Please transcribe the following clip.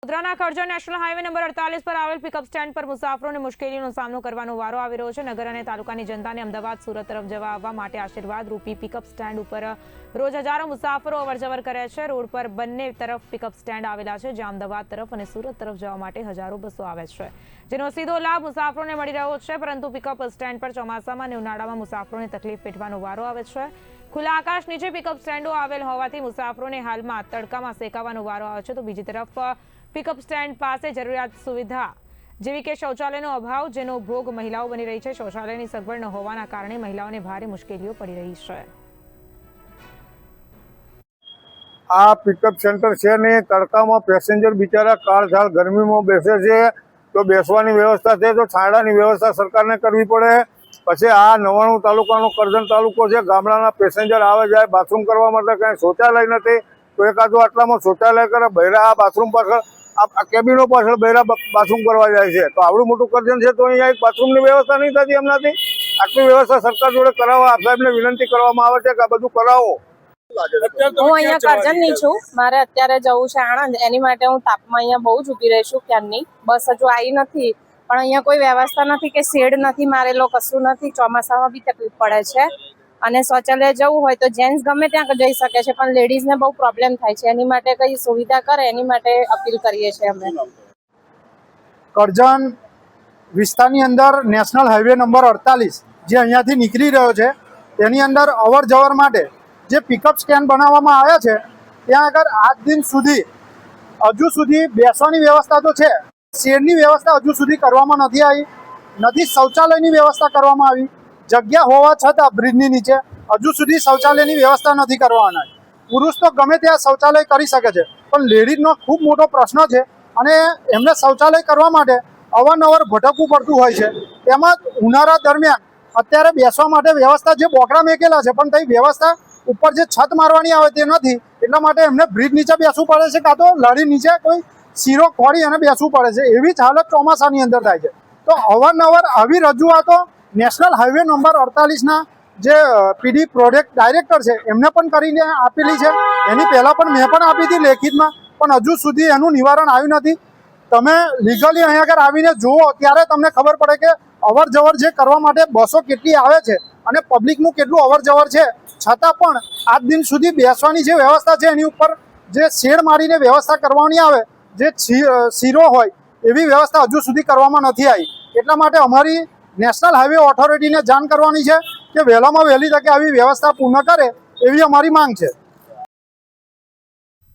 વડોદરાના Karjan national highway number 48 પર આવેલ પિકઅપ સ્ટેન્ડ પર મુસાફરોને મુશ્કેલીનો સામનો કરવાનો વારો આવી રહ્યો છે। નગર અને તાલુકાની જનતાને અમદાવાદ સુરત તરફ જવા આવવા માટે આશીર્વાદ રૂપી પિકઅપ સ્ટેન્ડ ઉપર રોજ હજારો મુસાફરો અવરજવર કરે છે। રોડ પર બંને તરફ પિકઅપ સ્ટેન્ડ આવેલા છે, જ્યાં અમદાવાદ તરફ અને સુરત તરફ જવા માટે હજારો બસો આવે છે, જેનો સીધો લાભ મુસાફરોને મળી રહ્યો છે। પરંતુ પિકઅપ સ્ટેન્ડ પર ચોમાસામાં અને ઉનાળામાં મુસાફરોને તકલીફ વેઠવાનો વારો આવે છે। ખુલ્લા આકાશ નીચે પિકઅપ સ્ટેન્ડો આવેલ હોવાથી મુસાફરોને હાલમાં તડકામાં સેકાવાનો વારો આવે છે, તો બીજી તરફ પિકઅપ સ્ટેન્ડ પાસે જરૂરિયાત સુવિધા જેવી કે શૌચાલયનો અભાવ, જેનો ભોગ મહિલાઓ બની રહી છે। શૌચાલયની સગવડ ન હોવાના કારણે મહિલાઓને ભારે મુશ્કેલીઓ પડી રહી છે। આ પિકઅપ સેન્ટર છે ને તડકામાં પેસેન્જર બિચારા કાળઝાળ ગરમીમાં બેસે છે, તો બેસવાની વ્યવસ્થા છે તો છાંયડાની વ્યવસ્થા સરકારને કરવી પડે। પછી આ 99 તાલુકાનો કરજણ તાલુકો છે, ગામડાના પેસેન્જર આવે જાય બાથરૂમ કરવા માટે કાંઈ શૌચાલય નથી, તો એકાદો આટલામાં શૌચાલય કરે। બૈરા આ બાથરૂમ પાછળ આ કેબિનો પાછળ બૈરા બાથરૂમ કરવા જાય છે, તો આવડું મોટું કરજણ છે તો અહીંયા એક બાથરૂમની વ્યવસ્થા નહીં થતી એમનાથી। આટલી વ્યવસ્થા સરકાર જોડે કરાવવા સાહેબને વિનંતી કરવામાં આવે છે કે આ બધું કરાવો। હું અહીંયા કરજણની છું, મારે અત્યારે જવું છે આણંદ, એની માટે હું તાપમાં અહીંયા બહુ જ ઊભી રહી છું ક્યારની। બસ હજુ આવી નથી, પણ અહીંયા કોઈ વ્યવસ્થા નથી કે શેડ નથી મારેલો, કશું નથી। ચોમાસામાં બી તકલીફ પડે છે અને શૌચાલય જવું હોય તો જેન્ટ્સ ગમે ત્યાં જઈ શકે છે, પણ લેડીઝને બહુ પ્રોબ્લેમ થાય છે। એની માટે કઈ સુવિધા કરે એની માટે અપીલ કરીએ છીએ અમે। કરજણ વિસ્તારની અંદર નેશનલ હાઈવે નંબર 48 જે અહીંયાથી નીકળી રહ્યો છે, તેની અંદર અવર જવર માટે જે પિકઅપ સ્ટેન્ડ બનાવવામાં આવ્યા છે, ત્યાં આગળ આજ દિન સુધી હજુ સુધી બેસવાની વ્યવસ્થા તો છે, શેડની વ્યવસ્થા હજુ સુધી કરવામાં નથી આવી, નથી શૌચાલયની વ્યવસ્થા કરવામાં આવી। જગ્યા હોવા છતાં બ્રિજની નીચે હજુ સુધી શૌચાલયની વ્યવસ્થા નથી કરવામાં આવી। પુરુષ તો ગમે ત્યાં શૌચાલય કરી શકે છે, પણ લેડીઝનો ખૂબ મોટો પ્રશ્ન છે અને એમને શૌચાલય કરવા માટે અવારનવાર ભટકવું પડતું હોય છે। તેમાં ઉનાળા દરમિયાન અત્યારે બેસવા માટે વ્યવસ્થા જે બોકડા મેકેલા છે, પણ તે વ્યવસ્થા ઉપર જે છત મારવાની આવે તે નથી, એટલા માટે એમને બ્રિજ નીચે બેસવું પડે છે, કાં તો લડી નીચે કોઈ શીરો ખોડી અને બેસવું પડે છે। એવી જ હાલત ચોમાસાની અંદર થાય છે। તો અવારનવાર આવી રજૂઆતો નેશનલ હાઈવે નંબર 48ના જે પીડી પ્રોજેક્ટ ડાયરેક્ટર છે એમને પણ કરીને આપેલી છે। એની પહેલાં પણ મેં પણ આપી હતી લેખિતમાં, પણ હજુ સુધી એનું નિવારણ આવ્યું નથી। તમે લીગલી અહીંયા આગળ આવીને જુઓ ત્યારે તમને ખબર પડે કે અવર જવર જે કરવા માટે બસો કેટલી આવે છે અને પબ્લિકનું કેટલું અવર જવર છે, છતાં પણ આજ દિન સુધી બેસવાની જે વ્યવસ્થા છે એની ઉપર જે શેડ મારીને વ્યવસ્થા કરવાની આવે, જે શીરો હોય એવી વ્યવસ્થા હજુ સુધી કરવામાં નથી આવી। એટલા માટે અમારી નેશનલ હાઈવે ઓથોરિટીને જાણ કરવાની છે કે વહેલામાં વહેલી તકે આવી વ્યવસ્થા પૂર્ણ કરે એવી અમારી માંગ છે।